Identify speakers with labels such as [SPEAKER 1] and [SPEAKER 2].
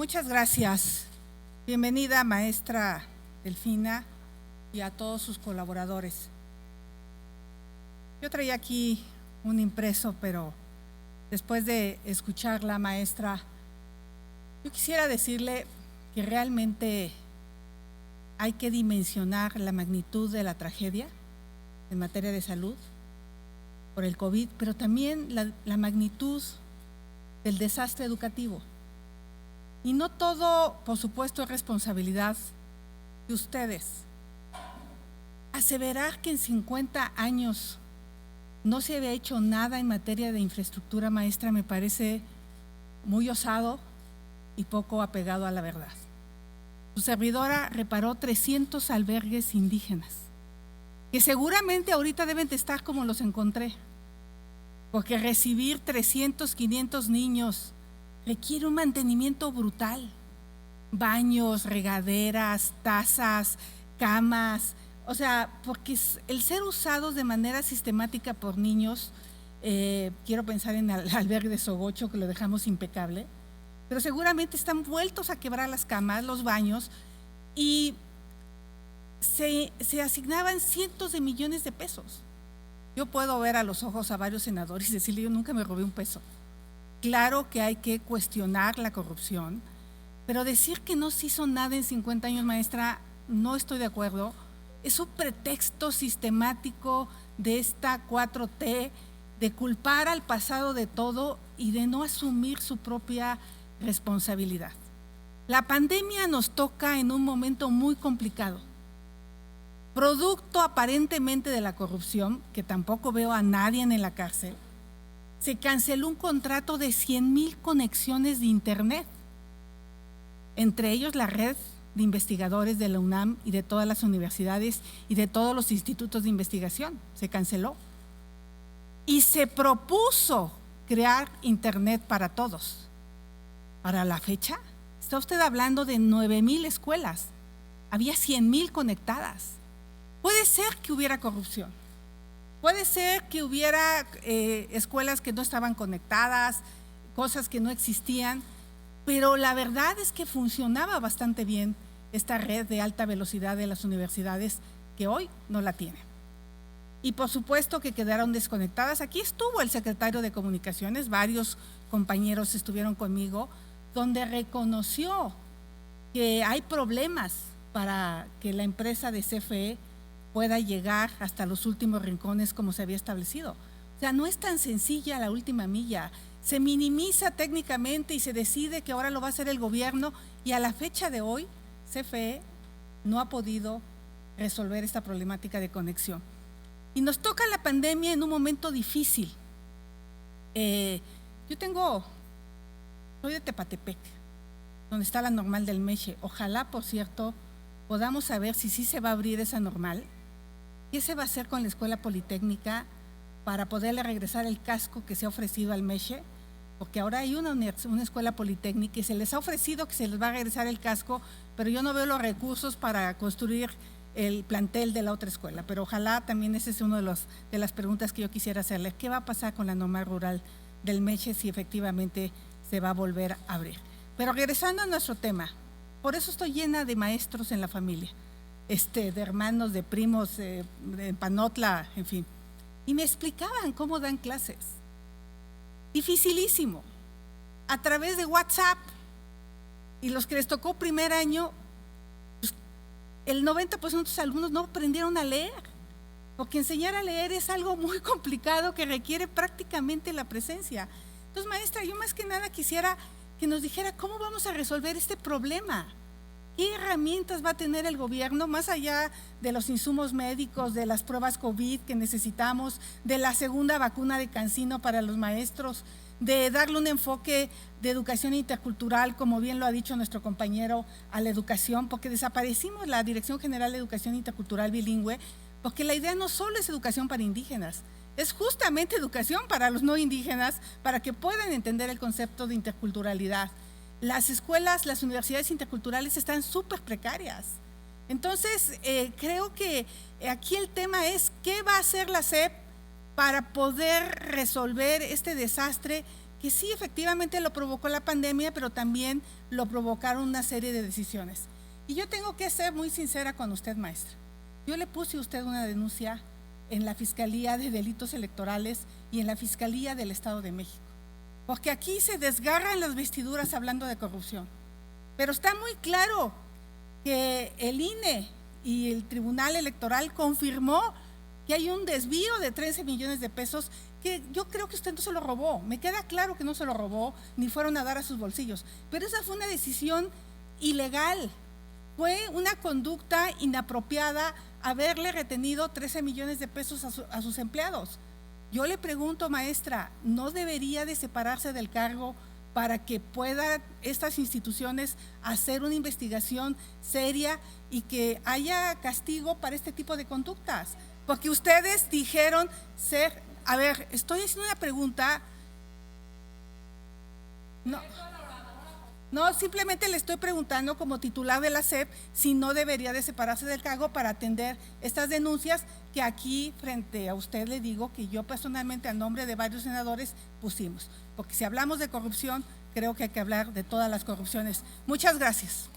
[SPEAKER 1] Muchas gracias. Bienvenida, maestra Delfina, y a todos sus colaboradores. Yo traía aquí un impreso, pero después de escucharla, maestra, yo quisiera decirle que realmente hay que dimensionar la magnitud de la tragedia en materia de salud por el COVID, pero también la magnitud del desastre educativo. Y no todo, por supuesto, es responsabilidad de ustedes. Aseverar que en 50 años no se había hecho nada en materia de infraestructura, maestra, me parece muy osado y poco apegado a la verdad. Su servidora reparó 300 albergues indígenas, que seguramente ahorita deben de estar como los encontré, porque recibir 300, 500 niños requiere un mantenimiento brutal. Baños, regaderas, tazas, camas, o sea, porque el ser usados de manera sistemática por niños, quiero pensar en el albergue de Sogocho, que lo dejamos impecable, pero seguramente están vueltos a quebrar las camas, los baños, y se asignaban cientos de millones de pesos. Yo puedo ver a los ojos a varios senadores y decirle, yo nunca me robé un peso. Claro que hay que cuestionar la corrupción, pero decir que no se hizo nada en 50 años, maestra, no estoy de acuerdo. Es un pretexto sistemático de esta 4T de culpar al pasado de todo y de no asumir su propia responsabilidad. La pandemia nos toca en un momento muy complicado. Producto aparentemente de la corrupción, que tampoco veo a nadie en la cárcel, se canceló un contrato de 100,000 conexiones de internet, entre ellos la red de investigadores de la UNAM y de todas las universidades y de todos los institutos de investigación. Se canceló. Y se propuso crear internet para todos. Para la fecha, está usted hablando de 9,000 escuelas. Había 100,000 conectadas. Puede ser que hubiera corrupción. Puede ser que hubiera escuelas que no estaban conectadas, cosas que no existían, pero la verdad es que funcionaba bastante bien esta red de alta velocidad de las universidades que hoy no la tienen. Y por supuesto que quedaron desconectadas. Aquí estuvo el secretario de Comunicaciones, varios compañeros estuvieron conmigo, donde reconoció que hay problemas para que la empresa de CFE pueda llegar hasta los últimos rincones como se había establecido. O sea, no es tan sencilla la última milla. Se minimiza técnicamente y se decide que ahora lo va a hacer el gobierno, y a la fecha de hoy CFE no ha podido resolver esta problemática de conexión. Y nos toca la pandemia en un momento difícil. Soy de Tepatepec, donde está la normal del Meche. Ojalá, por cierto, podamos saber si sí se va a abrir esa normal. ¿Qué se va a hacer con la escuela politécnica para poderle regresar el casco que se ha ofrecido al Meche? Porque ahora hay una escuela politécnica y se les ha ofrecido que se les va a regresar el casco, pero yo no veo los recursos para construir el plantel de la otra escuela. Pero ojalá también ese es uno de las preguntas que yo quisiera hacerle. ¿Qué va a pasar con la normal rural del Meche si efectivamente se va a volver a abrir? Pero regresando a nuestro tema, por eso estoy llena de maestros en la familia. De hermanos, de primos, de Panotla, en fin. Y me explicaban cómo dan clases. Dificilísimo. A través de WhatsApp. Y los que les tocó primer año, pues, el 90% de los alumnos no aprendieron a leer. Porque enseñar a leer es algo muy complicado que requiere prácticamente la presencia. Entonces, maestra, yo más que nada quisiera que nos dijera cómo vamos a resolver este problema. ¿Qué herramientas va a tener el gobierno más allá de los insumos médicos, de las pruebas COVID que necesitamos, de la segunda vacuna de CanSino para los maestros, de darle un enfoque de educación intercultural, como bien lo ha dicho nuestro compañero, a la educación? Porque desaparecimos la Dirección General de Educación Intercultural Bilingüe, porque la idea no solo es educación para indígenas, es justamente educación para los no indígenas, para que puedan entender el concepto de interculturalidad. Las escuelas, las universidades interculturales están súper precarias. Entonces, creo que aquí el tema es qué va a hacer la SEP para poder resolver este desastre que sí, efectivamente lo provocó la pandemia, pero también lo provocaron una serie de decisiones. Y yo tengo que ser muy sincera con usted, maestra. Yo le puse a usted una denuncia en la Fiscalía de Delitos Electorales y en la Fiscalía del Estado de México, porque aquí se desgarran las vestiduras hablando de corrupción. Pero está muy claro que el INE y el Tribunal Electoral confirmó que hay un desvío de 13 millones de pesos, que yo creo que usted no se lo robó. Me queda claro que no se lo robó, ni fueron a dar a sus bolsillos, pero esa fue una decisión ilegal, fue una conducta inapropiada haberle retenido 13 millones de pesos a sus empleados. Yo le pregunto, maestra, ¿no debería de separarse del cargo para que puedan estas instituciones hacer una investigación seria y que haya castigo para este tipo de conductas? Porque ustedes dijeron ser… A ver, estoy haciendo una pregunta. No, simplemente le estoy preguntando como titular de la SEP si no debería de separarse del cargo para atender estas denuncias que aquí frente a usted le digo que yo personalmente a nombre de varios senadores pusimos. Porque si hablamos de corrupción, creo que hay que hablar de todas las corrupciones. Muchas gracias.